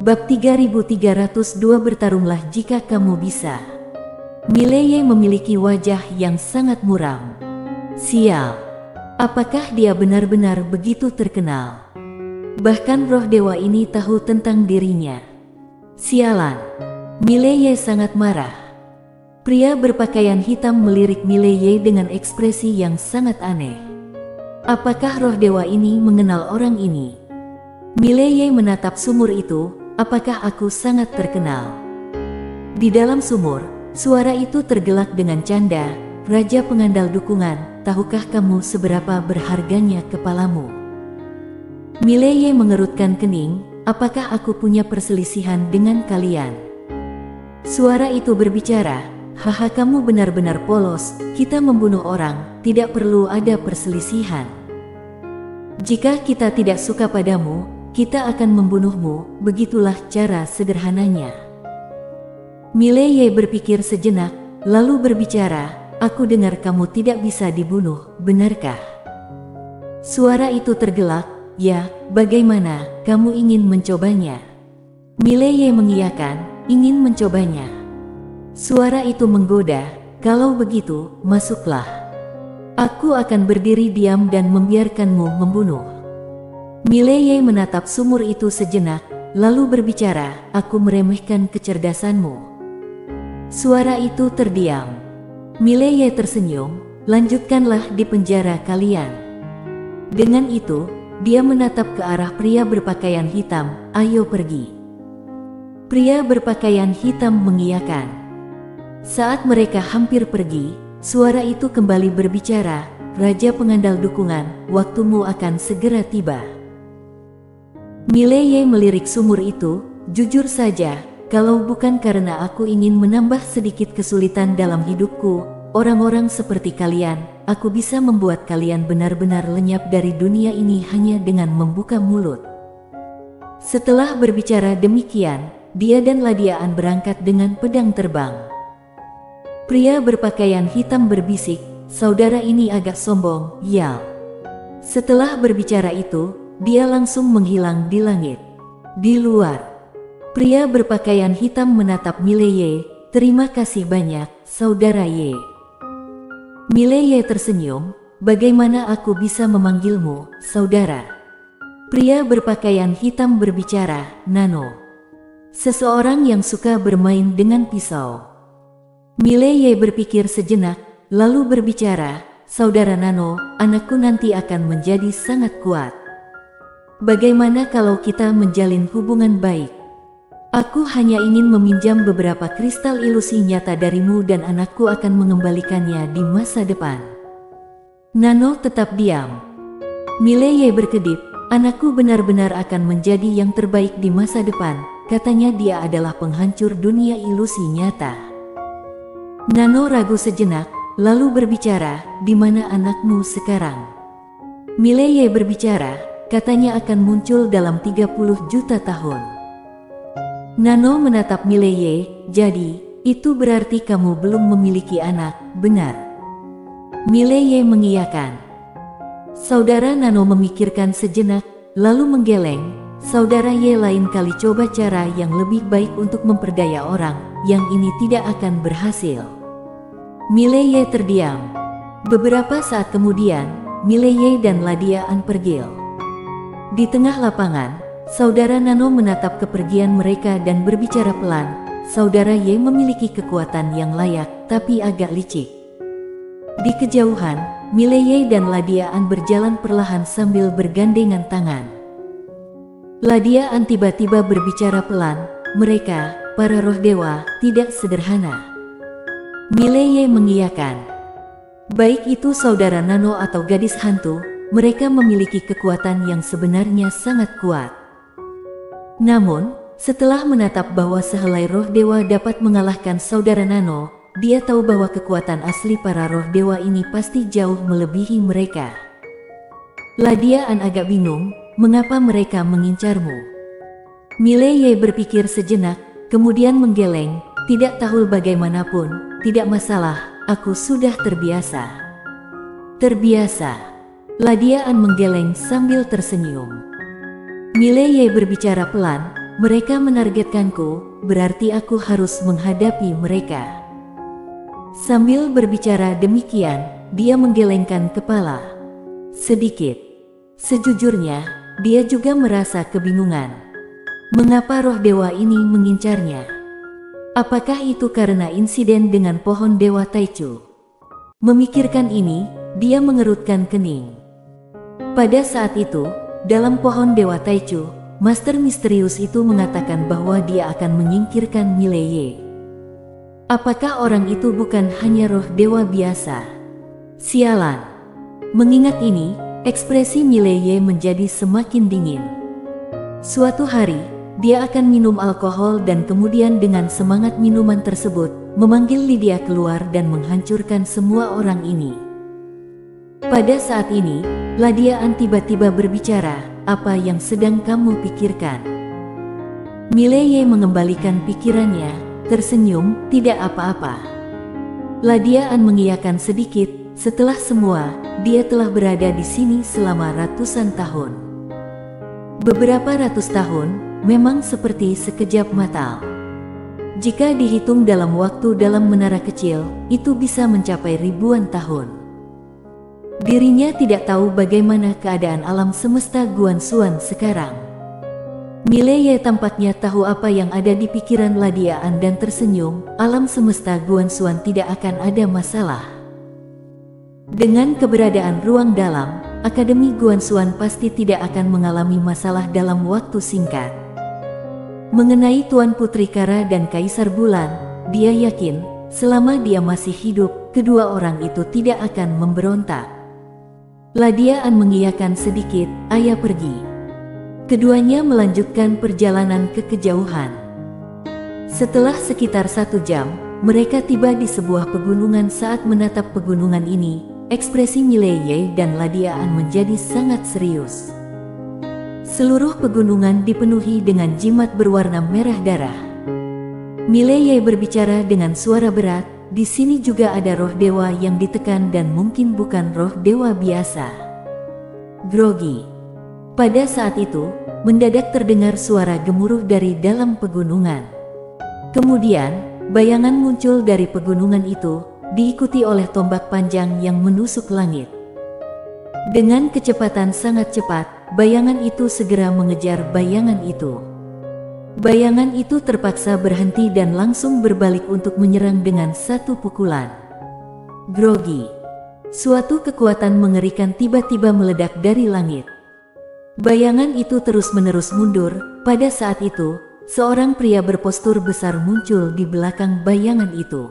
Bab 3302 Bertarunglah jika kamu bisa. Mileye memiliki wajah yang sangat muram. Sial, apakah dia benar-benar begitu terkenal? Bahkan roh dewa ini tahu tentang dirinya. Sialan, Mileye sangat marah. Pria berpakaian hitam melirik Mileye dengan ekspresi yang sangat aneh. Apakah roh dewa ini mengenal orang ini? Mileye menatap sumur itu. Apakah aku sangat terkenal? Di dalam sumur, suara itu tergelak dengan canda. Raja pengandal dukungan, tahukah kamu seberapa berharganya kepalamu? Mileye mengerutkan kening. Apakah aku punya perselisihan dengan kalian? Suara itu berbicara, haha, kamu benar-benar polos. Kita membunuh orang, tidak perlu ada perselisihan. Jika kita tidak suka padamu, kita akan membunuhmu, begitulah cara sederhananya. Mileye berpikir sejenak, lalu berbicara, aku dengar kamu tidak bisa dibunuh, benarkah? Suara itu tergelak, ya, bagaimana, kamu ingin mencobanya? Mileye mengiyakan, ingin mencobanya. Suara itu menggoda, kalau begitu, masuklah. Aku akan berdiri diam dan membiarkanmu membunuh. Mileye menatap sumur itu sejenak, lalu berbicara, aku meremehkan kecerdasanmu. Suara itu terdiam. Mileye tersenyum, lanjutkanlah di penjara kalian. Dengan itu, dia menatap ke arah pria berpakaian hitam, ayo pergi. Pria berpakaian hitam mengiyakan. Saat mereka hampir pergi, suara itu kembali berbicara, Raja pengandal dukungan, waktumu akan segera tiba. Mileye melirik sumur itu, jujur saja, kalau bukan karena aku ingin menambah sedikit kesulitan dalam hidupku, orang-orang seperti kalian, aku bisa membuat kalian benar-benar lenyap dari dunia ini hanya dengan membuka mulut. Setelah berbicara demikian, dia dan Ladiaan berangkat dengan pedang terbang. Pria berpakaian hitam berbisik, saudara ini agak sombong, yal. Setelah berbicara itu, dia langsung menghilang di langit. Di luar, pria berpakaian hitam menatap Mileye, terima kasih banyak, saudara Ye. Mileye tersenyum, bagaimana aku bisa memanggilmu, saudara? Pria berpakaian hitam berbicara, Nano. Seseorang yang suka bermain dengan pisau. Mileye berpikir sejenak, lalu berbicara, saudara Nano, anakku nanti akan menjadi sangat kuat. Bagaimana kalau kita menjalin hubungan baik? Aku hanya ingin meminjam beberapa kristal ilusi nyata darimu dan anakku akan mengembalikannya di masa depan. Nano tetap diam. Mileye berkedip, anakku benar-benar akan menjadi yang terbaik di masa depan, katanya dia adalah penghancur dunia ilusi nyata. Nano ragu sejenak, lalu berbicara, di mana anakmu sekarang? Mileye berbicara, katanya akan muncul dalam 30 juta tahun. Nano menatap Mileye, jadi, itu berarti kamu belum memiliki anak, benar? Mileye mengiyakan. Saudara Nano memikirkan sejenak, lalu menggeleng, saudara Ye lain kali coba cara yang lebih baik untuk memperdaya orang, yang ini tidak akan berhasil. Mileye terdiam. Beberapa saat kemudian, Mileye dan Ladiaan pergi. Di tengah lapangan, saudara Nano menatap kepergian mereka dan berbicara pelan, saudara Ye memiliki kekuatan yang layak, tapi agak licik. Di kejauhan, Mileye dan Ladiaan berjalan perlahan sambil bergandengan tangan. Ladiaan tiba-tiba berbicara pelan, mereka, para roh dewa, tidak sederhana. Mileye mengiyakan. Baik itu saudara Nano atau gadis hantu, mereka memiliki kekuatan yang sebenarnya sangat kuat. Namun, setelah menatap bahwa sehelai roh dewa dapat mengalahkan saudara Nano, dia tahu bahwa kekuatan asli para roh dewa ini pasti jauh melebihi mereka. Ladiaan agak bingung, mengapa mereka mengincarmu? Mileye berpikir sejenak, kemudian menggeleng, tidak tahu bagaimanapun, tidak masalah, aku sudah terbiasa. Terbiasa. Ladiaan menggeleng sambil tersenyum. Mileye berbicara pelan, mereka menargetkanku, berarti aku harus menghadapi mereka. Sambil berbicara demikian, dia menggelengkan kepala sedikit. Sejujurnya, dia juga merasa kebingungan. Mengapa roh dewa ini mengincarnya? Apakah itu karena insiden dengan pohon dewa Taichu? Memikirkan ini, dia mengerutkan kening. Pada saat itu, dalam pohon dewa Taichu, Master misterius itu mengatakan bahwa dia akan menyingkirkan Mileye. Apakah orang itu bukan hanya roh dewa biasa? Sialan. Mengingat ini, ekspresi Mileye menjadi semakin dingin. Suatu hari, dia akan minum alkohol dan kemudian dengan semangat minuman tersebut, memanggil Lydia keluar dan menghancurkan semua orang ini. Pada saat ini, Lydia tiba-tiba berbicara, "Apa yang sedang kamu pikirkan?" Mileye mengembalikan pikirannya, tersenyum, "Tidak apa-apa." Lydia mengiyakan sedikit. Setelah semua, dia telah berada di sini selama ratusan tahun. Beberapa ratus tahun, memang seperti sekejap mata. Jika dihitung dalam waktu dalam menara kecil, itu bisa mencapai ribuan tahun. Dirinya tidak tahu bagaimana keadaan alam semesta Guanxuan sekarang. Mileye tampaknya tahu apa yang ada di pikiran Lydia dan tersenyum, alam semesta Guanxuan tidak akan ada masalah. Dengan keberadaan ruang dalam, Akademi Guanxuan pasti tidak akan mengalami masalah dalam waktu singkat. Mengenai Tuan Putri Kara dan Kaisar Bulan, dia yakin, selama dia masih hidup, kedua orang itu tidak akan memberontak. Lydia mengiyakan sedikit, "Ayah pergi." Keduanya melanjutkan perjalanan ke kejauhan. Setelah sekitar 1 jam, mereka tiba di sebuah pegunungan. Saat menatap pegunungan ini, ekspresi Mileye dan Lydia menjadi sangat serius. Seluruh pegunungan dipenuhi dengan jimat berwarna merah darah. Mileye berbicara dengan suara berat, "Di sini juga ada roh dewa yang ditekan dan mungkin bukan roh dewa biasa." Grogi. Pada saat itu, mendadak terdengar suara gemuruh dari dalam pegunungan. Kemudian, bayangan muncul dari pegunungan itu, diikuti oleh tombak panjang yang menusuk langit. Dengan kecepatan sangat cepat, bayangan itu segera mengejar bayangan itu. Bayangan itu terpaksa berhenti dan langsung berbalik untuk menyerang dengan satu pukulan. Grogi. Suatu kekuatan mengerikan tiba-tiba meledak dari langit. Bayangan itu terus-menerus mundur. Pada saat itu, seorang pria berpostur besar muncul di belakang bayangan itu.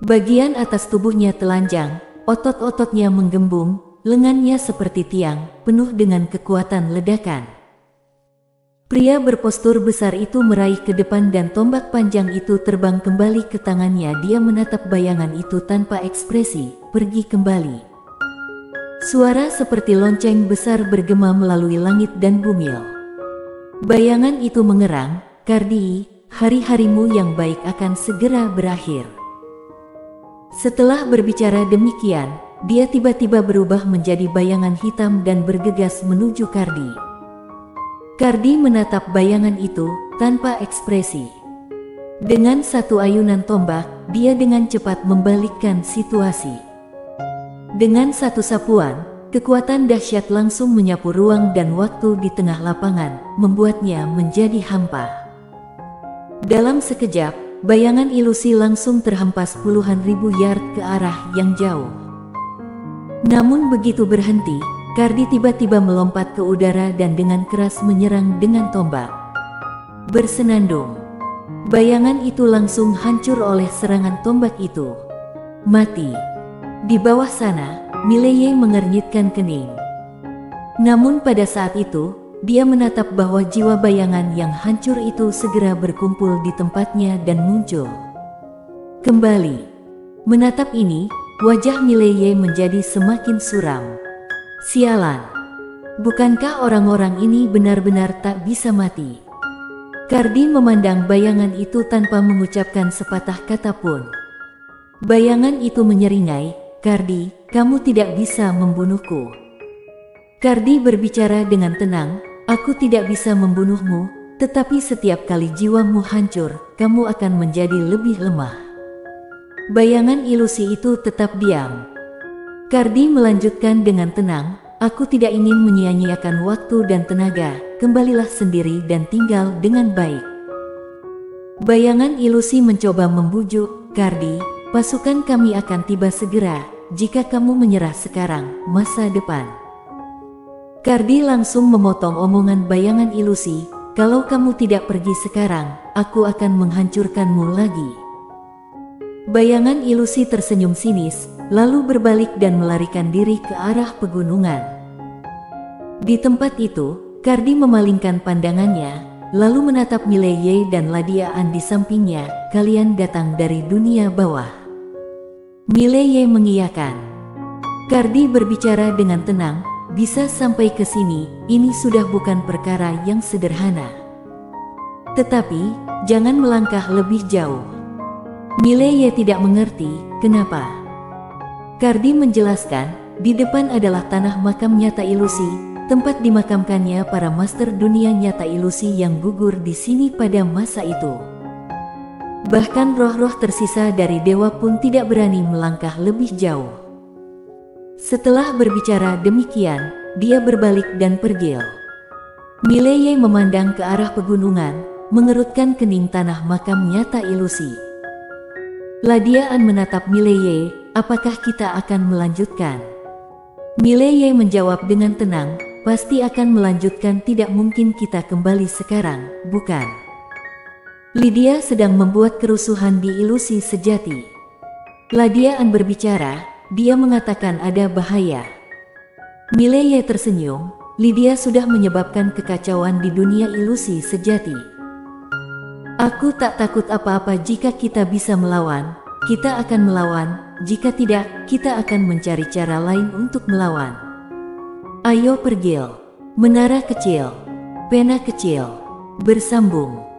Bagian atas tubuhnya telanjang, otot-ototnya menggembung, lengannya seperti tiang, penuh dengan kekuatan ledakan. Pria berpostur besar itu meraih ke depan dan tombak panjang itu terbang kembali ke tangannya. Dia menatap bayangan itu tanpa ekspresi, "Pergi kembali." Suara seperti lonceng besar bergema melalui langit dan bumi. Bayangan itu mengerang, "Cardi, hari-harimu yang baik akan segera berakhir." Setelah berbicara demikian, dia tiba-tiba berubah menjadi bayangan hitam dan bergegas menuju Cardi. Cardi menatap bayangan itu tanpa ekspresi. Dengan satu ayunan tombak, dia dengan cepat membalikkan situasi. Dengan satu sapuan, kekuatan dahsyat langsung menyapu ruang dan waktu di tengah lapangan, membuatnya menjadi hampa. Dalam sekejap, bayangan ilusi langsung terhempas puluhan ribu yard ke arah yang jauh. Namun begitu berhenti, Cardi tiba-tiba melompat ke udara dan dengan keras menyerang dengan tombak. Bersenandung. Bayangan itu langsung hancur oleh serangan tombak itu. Mati. Di bawah sana, Mileye mengernyitkan kening. Namun pada saat itu, dia menatap bahwa jiwa bayangan yang hancur itu segera berkumpul di tempatnya dan muncul kembali. Menatap ini, wajah Mileye menjadi semakin suram. Sialan. Bukankah orang-orang ini benar-benar tak bisa mati? Cardi memandang bayangan itu tanpa mengucapkan sepatah kata pun. Bayangan itu menyeringai, "Cardi, kamu tidak bisa membunuhku." Cardi berbicara dengan tenang, "Aku tidak bisa membunuhmu, Tetapi setiap kali jiwamu hancur, kamu akan menjadi lebih lemah. Bayangan ilusi itu tetap diam. Cardi melanjutkan dengan tenang, aku tidak ingin menyia-nyiakan waktu dan tenaga, kembalilah sendiri dan tinggal dengan baik. Bayangan ilusi mencoba membujuk, Cardi, pasukan kami akan tiba segera, jika kamu menyerah sekarang, masa depan. Cardi langsung memotong omongan bayangan ilusi, kalau kamu tidak pergi sekarang, aku akan menghancurkanmu lagi. Bayangan ilusi tersenyum sinis, lalu berbalik dan melarikan diri ke arah pegunungan. Di tempat itu, Cardi memalingkan pandangannya, lalu menatap Mileye dan Ladiaan di sampingnya, kalian datang dari dunia bawah. Mileye mengiyakan. Cardi berbicara dengan tenang, bisa sampai ke sini, ini sudah bukan perkara yang sederhana. Tetapi, jangan melangkah lebih jauh. Mileye tidak mengerti, kenapa? Cardi menjelaskan, di depan adalah tanah makam nyata ilusi, tempat dimakamkannya para master dunia nyata ilusi yang gugur di sini pada masa itu. Bahkan roh-roh tersisa dari dewa pun tidak berani melangkah lebih jauh. Setelah berbicara demikian, dia berbalik dan pergi. Mileye memandang ke arah pegunungan, mengerutkan kening tanah makam nyata ilusi. Ladiaan menatap Mileye, apakah kita akan melanjutkan? Mileye menjawab dengan tenang, pasti akan melanjutkan, tidak mungkin kita kembali sekarang, bukan? Lydia sedang membuat kerusuhan di ilusi sejati. Ladiaan berbicara, dia mengatakan ada bahaya. Mileye tersenyum, Lydia sudah menyebabkan kekacauan di dunia ilusi sejati. Aku tak takut apa-apa jika kita bisa melawan, kita akan melawan, jika tidak, kita akan mencari cara lain untuk melawan. Ayo pergi. Menara kecil, pena kecil, bersambung.